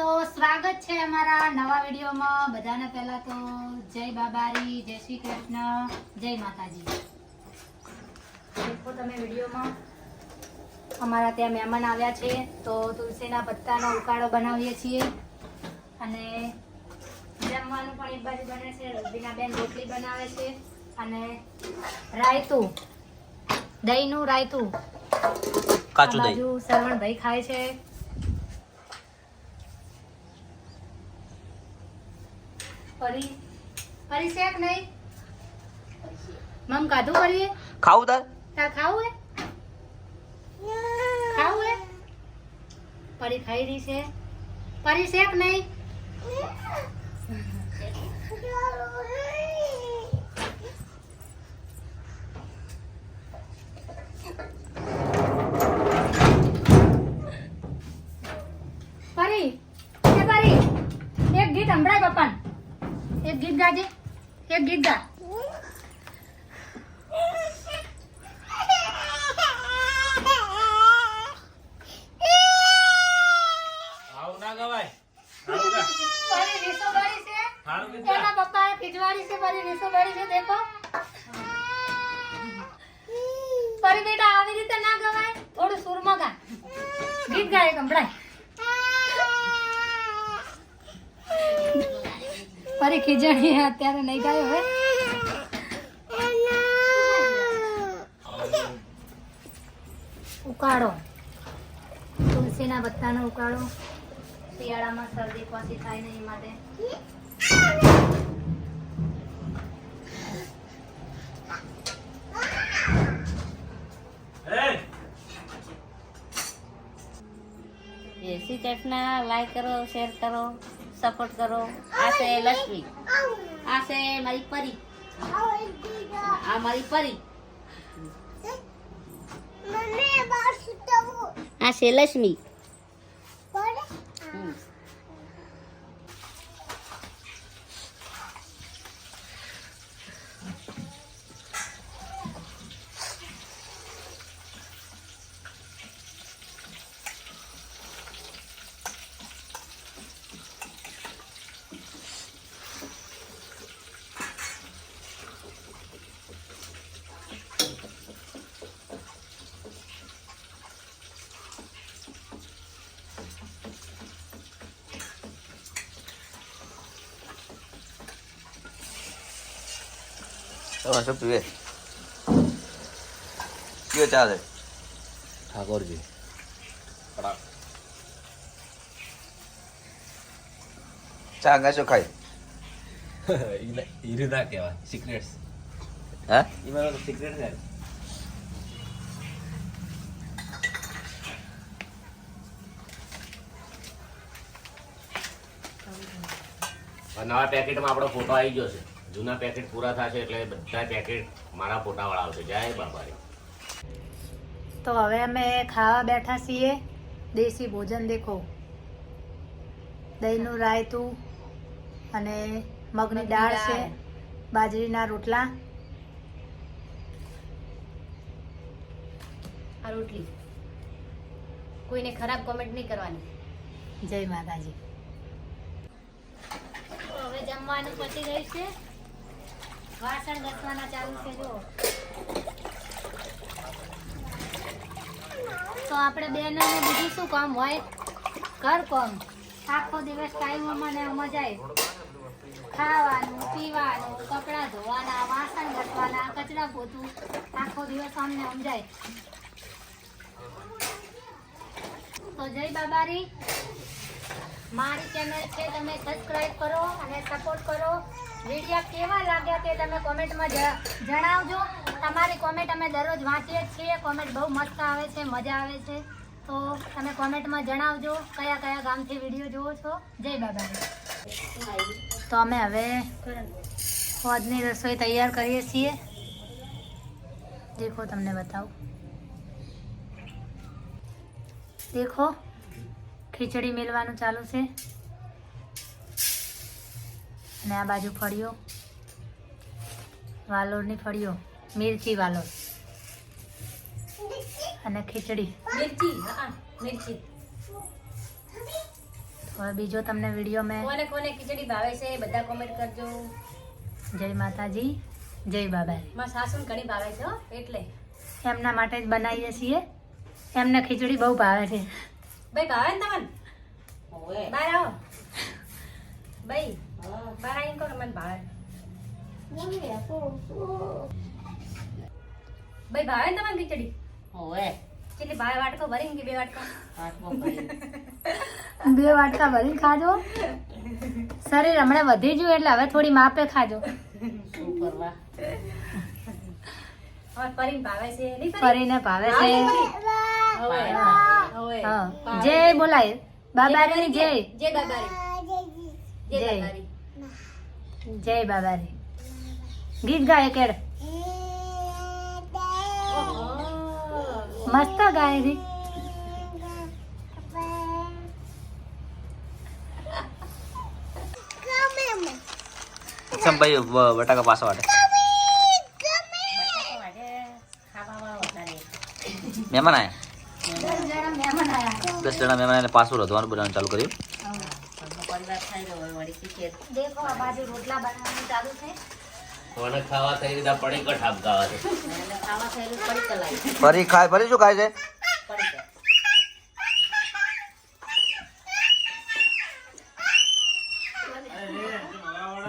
તો સ્વાગત છે અમારા નવા વિડીયોમાં. બધાને પહેલા તો જય બાબારી, જય શ્રી કૃષ્ણ, જય માતાજી. દેખો તમે વિડીયોમાં અમારા ત્યાં મહેમાન આવ્યા છે તો તુલસીના પત્તાનો ઉકાળો બનાવીએ છીએ અને જમવાનું પણ એક બાજુ બને છે. રજબીના બેન રોટલી બનાવે છે અને રાયતું, દહીંનું રાયતું, કાચું દહીં સરવણભાઈ ખાય છે. પરી શેક નહીં મમ કાધું કરીએ ખાવું તાર ખાવું હે ખાવું હે પરી ખાઈ રહી છે. પરી શેક નહીં પરી એ પરી એક ગીત સંભળાય પપ્પાને. એક ગીત ગાજે, એક ગીત ગા. આવું ના ગવાય. પરી રીસો બળી છે, એના પપ્પાએ ખીજવાડી છે. પરી રીસો બળી છે, દેખો. પરી બેટા આવી રીતે ના ગવાય, થોડું સુરમાં ગા. ગીત ગાય સંભળાય. પરી ખીજણી અત્યારે નહીં ગાયો હવે. ઉકાળો, તુલસીના પત્તાનો ઉકાળો. શિયાળામાં શરદી ખાંસી થાય નહીં માટે. શ્રી કૃષ્ણ. લાઈક કરો, શેર કરો, સપોર્ટ કરો. આ છે લક્ષ્મી, આ છે મારી પરી, આ મારી પરી, આ છે લક્ષ્મી. શું પીવે? કયો ચાલે? ઠાકોરજી ચા અંગા શું ખાય? હીરું ના કહેવાય, સિક્રેટ્સ. હા, એમાં સિક્રેટ છે. નવા પેકેટમાં આપણો ફોટો આવી ગયો છે. જૂના પેકેટ પૂરા થશે એટલે બધા પેકેટ મારા ફોટાવાળા આવશે. જય બાબારી. તો હવે અમે ખાવા બેઠા છીએ. દેશી ભોજન દેખો, દહીંનું રાયતું અને મગની દાળ છે, બાજરીના રોટલા. આ રોટલી કોઈને ખરાબ કોમેન્ટ નહીં કરવાની. જય માતાજી. હવે જમવાનું પતી ગયું છે. વાસણ ઘસવાના ચાલુ છે. જો તો આપણે બેનને બીજું શું કામ હોય? ઘર કામ. આખો દિવસ ટાઈમમાં ને આમાં જાય. ખાવાનું, પીવાનું, કપડાં ધોવાના, વાસણ ઘસવાના, કચરા પોતું, આખો દિવસ અમને આમ જાય. તો જય બાબારી. મારી ચેનલ છે, તમે સબસ્ક્રાઇબ કરો અને સપોર્ટ કરો. વિડીયો કેવા લાગ્યા તે તમે કોમેન્ટમાં જણાવજો. તમારી કોમેન્ટ અમે દરરોજ વાંચીએ જ છીએ. કોમેન્ટ બહુ મસ્ત આવે છે, મજા આવે છે. તો તમે કોમેન્ટમાં જણાવજો કયા કયા ગામથી વિડીયો જુઓ છો. જય બાબારી. તો અમે હવે હોજની રસોઈ તૈયાર કરીએ છીએ. દેખો તમને બતાવું. દેખો ખીચડી મેળવાનું ચાલુ છે અને આ બાજુ ફળીઓ, વાલોરની ફળીઓ, મિરચી વાલોર અને ખીચડી. મિર્ચી, હા મિર્ચી. તો હવે બીજો તમને વિડીયો મેં કોને કોને ખીચડી ભાવે છે બધા કોમેન્ટ કરજો. જય માતાજી જય બાબારી. મારા સાસુને ઘણી ભાવે છે હો, એટલે એમના માટે જ બનાવીએ છીએ. એમને ખીચડી બહુ ભાવે છે. ભાઈ ભાવે ને તમને? ઓવે બહાર આવો ભાઈ, બહાર આવીને કહો કે મને ભાવે. ભાઈ ભાવે ને તમને ખીચડી? ઓવે કેટલી ભાવે? વાટકો ભરીને કે બે વાટકો? હાથમાં પડી 2 વાટકા ભરીને ખાજો. શરીર હમણાં વધી ગયું એટલે હવે થોડી માપે ખાજો. શું કરવા હવે ફરીને ભાવે છે નહીં ફરી? ફરીને ભાવે છે. હવે હા. જય બોલાય બાબારી જય જય બાબારી. જય જય. બાબારી. જય બાબારી. ગીત ગાય કેડ ઓહો. મસ્ત ગાય છે. સંભાઈ બટાકા પાછા વાટે ખાવામાં વધારે મહેમાન આયા 10 જણા મહેમાન આયા. 10 જણા મહેમાન આવીને પાછું રોધવાનું બનાવવાનું ચાલુ કર્યું. પરિવાર થઈ રહ્યો હોય વળી ખીચડી દેખો આ બાજુ રોટલા બનાવવાનું ચાલુ છે. કોને ખાવા થઈ રીતે પડી કઠ આપતા હશે. એટલે ખાવા થયેલું પડી ચલાય ફરી ખાય ફરી શું ખાય છે? પડી જાય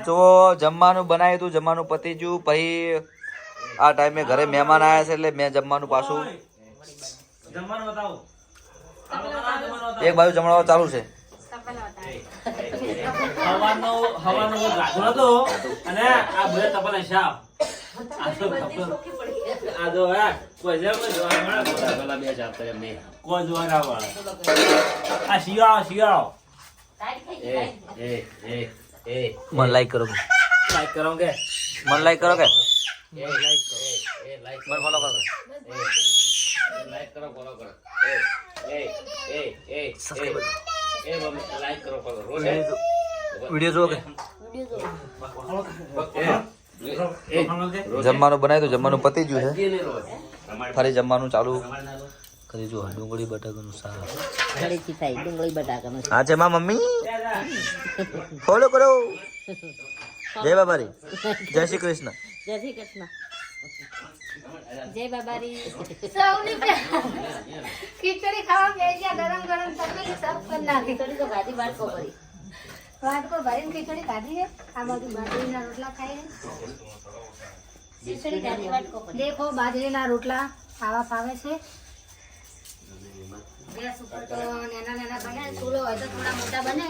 જો જમવાનું બનાવ્યું હતું, જમવાનું પતી ગયું. પછી આ ટાઈમે ઘરે મહેમાન આવ્યા છે એટલે મેં જમવાનું પાછું એક બાજુ જમવાનું ચાલુ છે. મન લાઈક કરો કે? મન લાઈક કરો કે? મન ફોલો કરો કે? વિડીયો જુઓ કે? જમવાનું બનાવ્યું હતું, જમવાનું પતી ગયું છે. ફરી જમવાનું ચાલુ કરી જુઓ. ડુંગળી બટાકાનું શાક. ઘરેથી થાય ડુંગળી બટાકાનું હા છે માં મમ્મી ફોલો કરો. જય બાબારી જય શ્રી કૃષ્ણ. જય શ્રી કૃષ્ણ જય બાબારી. સૌની ખીચડી ખાવા બેસ્યા ગરમ ગરમ તપેલી સબ કરી નાખી. ખીચડી તો ભાજી બાળકો કરી વાટકો ભરીને ખીચડી ખાધી છે. આ બાજુ બાજરીના રોટલા ખાય છે. ખીચડી ભાજી બાળકો કરી દેખો બાજરીના રોટલા ખાવા ફાવે છે. ગેસ ઉપર તો નાના નાના બને, ચૂલો હોય તો થોડા મોટા બને.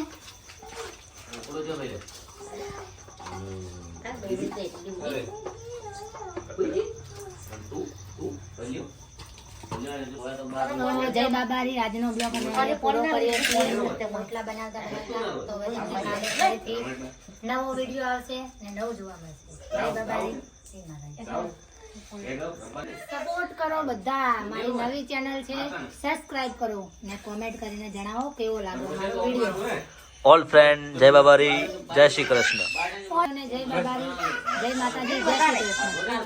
આ બેડી તો એટલી બધી. જય બાબારી. આજનો બ્લોગ અમે પૂરો કરીએ છીએ. રોટલા બનાવતા બનાવતા તો હવે તમને કાલે ફરીથી નવો વિડીયો આવશે ને નવું જોવા મળશે. જય બાબારી. જય મહારાજ. સપોર્ટ કરો બધા. મારી નવી ચેનલ છે, સબસ્ક્રાઇબ કરો ને કોમેન્ટ કરીને જણાવો કેવો લાગ્યો મારો વિડીયો. ઓલ ફ્રેન્ડ જય બાબારી જય શ્રી કૃષ્ણ. જય બાબારી જય માતાજી જય શ્રી કૃષ્ણ.